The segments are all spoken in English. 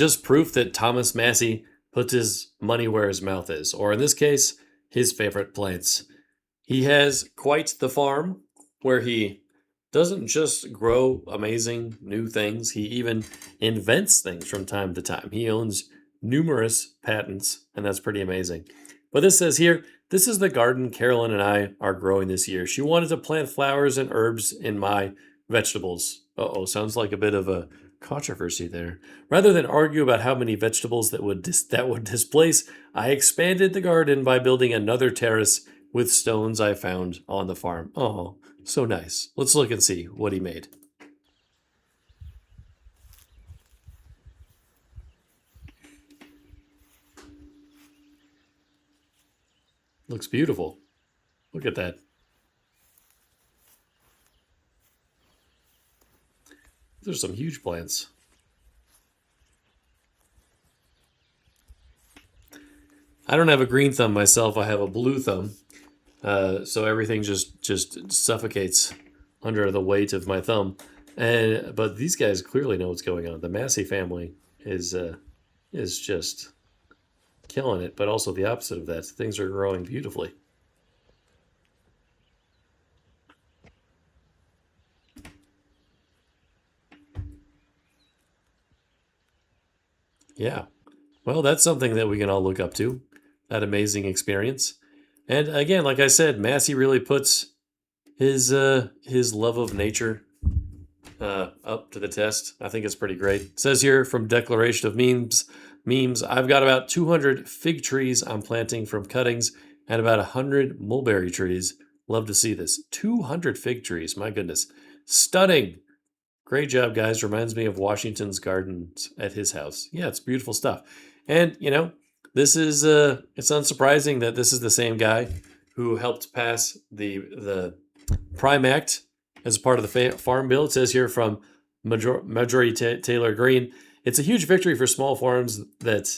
Just proof that Thomas Massie puts his money where his mouth is, or in this case, his favorite plants. He has quite the farm where he doesn't just grow amazing new things, he even invents things from time to time. He owns numerous patents, and that's pretty amazing. But this says here, this is the garden Carolyn and I are growing this year. She wanted to plant flowers and herbs in my vegetables. Uh-oh, sounds like a bit of a controversy there. Rather than argue about how many vegetables that would displace, I expanded the garden by building another terrace with stones I found on the farm. Oh, so nice. Let's look and see what he made. Looks beautiful. Look at that. There's some huge plants. I don't have a green thumb myself. I have a blue thumb. So everything just suffocates under the weight of my thumb. But these guys clearly know what's going on. The Massie family is just killing it, but also the opposite of that. Things are growing beautifully. Yeah. Well, that's something that we can all look up to. That amazing experience. And again, like I said, Massie really puts his love of nature up to the test. I think it's pretty great. It says here from Declaration of Memes, I've got about 200 fig trees I'm planting from cuttings and about 100 mulberry trees. Love to see this. 200 fig trees, my goodness. Stunning. Great job, guys. Reminds me of Washington's gardens at his house. Yeah, it's beautiful stuff. And, this is, it's unsurprising that this is the same guy who helped pass the Prime Act as part of the Farm Bill. It says here from Marjorie Taylor Greene, it's a huge victory for small farms that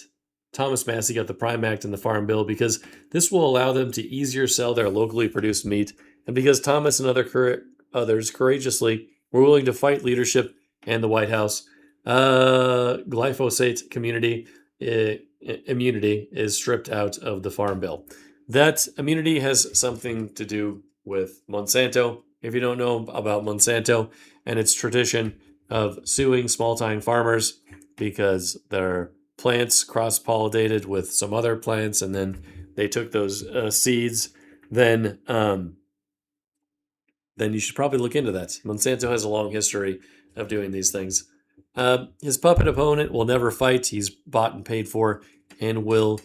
Thomas Massie got the Prime Act in the Farm Bill because this will allow them to easier sell their locally produced meat, and because Thomas and others courageously were willing to fight leadership and the White House. Glyphosate immunity is stripped out of the Farm Bill. That immunity has something to do with Monsanto. If you don't know about Monsanto and its tradition of suing small-time farmers because their plants cross-pollinated with some other plants, and then they took those seeds, then you should probably look into that. Monsanto has a long history of doing these things. His puppet opponent will never fight. He's bought and paid for and will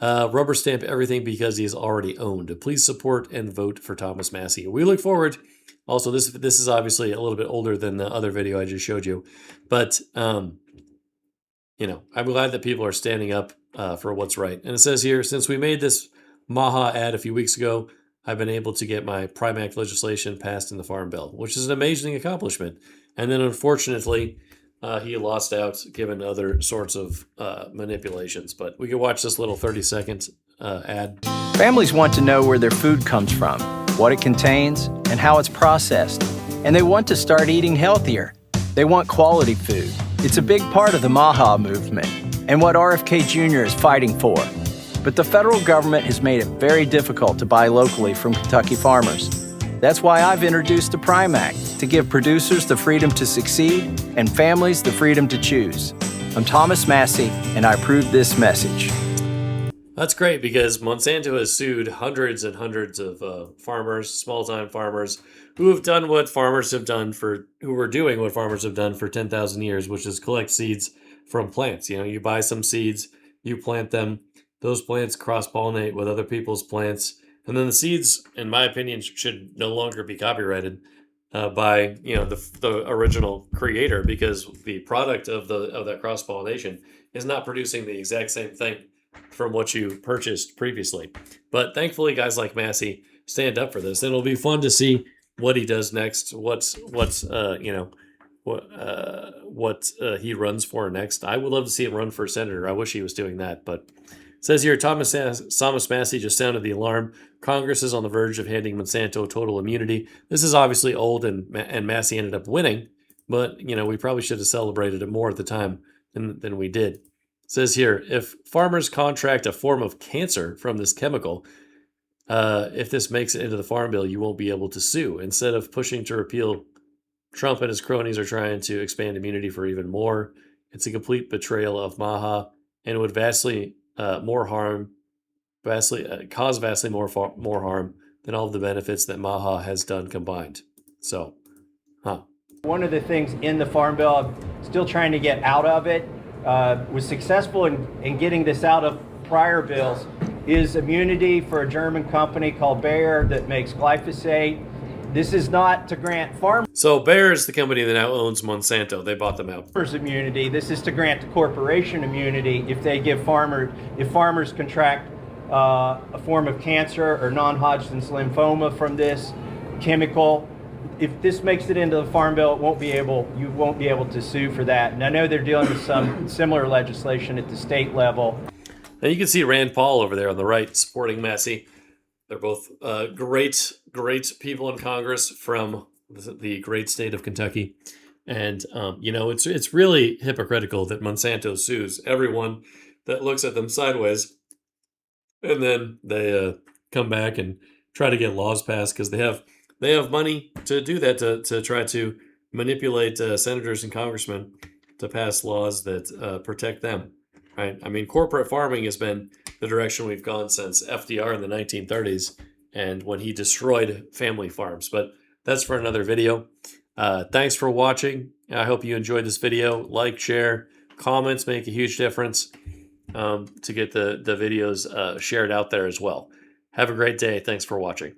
rubber stamp everything because he is already owned. Please support and vote for Thomas Massie. We look forward. Also, this is obviously a little bit older than the other video I just showed you. But, I'm glad that people are standing up for what's right. And it says here, since we made this Maha ad a few weeks ago, I've been able to get my Prime Act legislation passed in the Farm Bill, which is an amazing accomplishment. And then, unfortunately, he lost out given other sorts of manipulations. But we can watch this little 30-second ad. Families want to know where their food comes from, what it contains, and how it's processed. And they want to start eating healthier. They want quality food. It's a big part of the MAHA movement and what RFK Jr. is fighting for. But the federal government has made it very difficult to buy locally from Kentucky farmers. That's why I've introduced the Prime Act to give producers the freedom to succeed and families the freedom to choose. I'm Thomas Massie, and I approve this message. That's great because Monsanto has sued hundreds and hundreds of farmers, small-time farmers, who have done what farmers have done who were doing what farmers have done for 10,000 years, which is collect seeds from plants. You buy some seeds, you plant them, those plants cross-pollinate with other people's plants, and then the seeds, in my opinion, should no longer be copyrighted by the original creator, because the product of that cross-pollination is not producing the exact same thing from what you purchased previously. But thankfully, guys like Massie stand up for this, and it'll be fun to see what he does next. What he runs for next. I would love to see him run for senator. I wish he was doing that, but. It says here, Thomas Massie just sounded the alarm. Congress is on the verge of handing Monsanto total immunity. This is obviously old, and Massie ended up winning, but we probably should have celebrated it more at the time than we did. It says here, if farmers contract a form of cancer from this chemical, if this makes it into the Farm Bill, you won't be able to sue. Instead of pushing to repeal, Trump and his cronies are trying to expand immunity for even more. It's a complete betrayal of MAHA and would vastly more harm, cause vastly more harm than all of the benefits that MAHA has done combined. So, One of the things in the Farm Bill, I'm still trying to get out of it, was successful in getting this out of prior bills, is immunity for a German company called Bayer that makes glyphosate. This is not to grant farmers. So Bayer is the company that now owns Monsanto. They bought them out. Immunity. This is to grant the corporation immunity if they give farmers contract a form of cancer or non-Hodgkin's lymphoma from this chemical. If this makes it into the Farm Bill, you won't be able to sue for that. And I know they're dealing with some similar legislation at the state level. And you can see Rand Paul over there on the right supporting Massie. They're both great people in Congress from the great state of Kentucky. And, it's really hypocritical that Monsanto sues everyone that looks at them sideways. And then they come back and try to get laws passed because they have money to do that, to try to manipulate senators and congressmen to pass laws that protect them. Right? I mean, corporate farming has been the direction we've gone since FDR in the 1930s and when he destroyed family farms. But that's for another video. Thanks for watching. I hope you enjoyed this video. Like, share, comments make a huge difference to get the videos shared out there as well. Have a great day. Thanks for watching.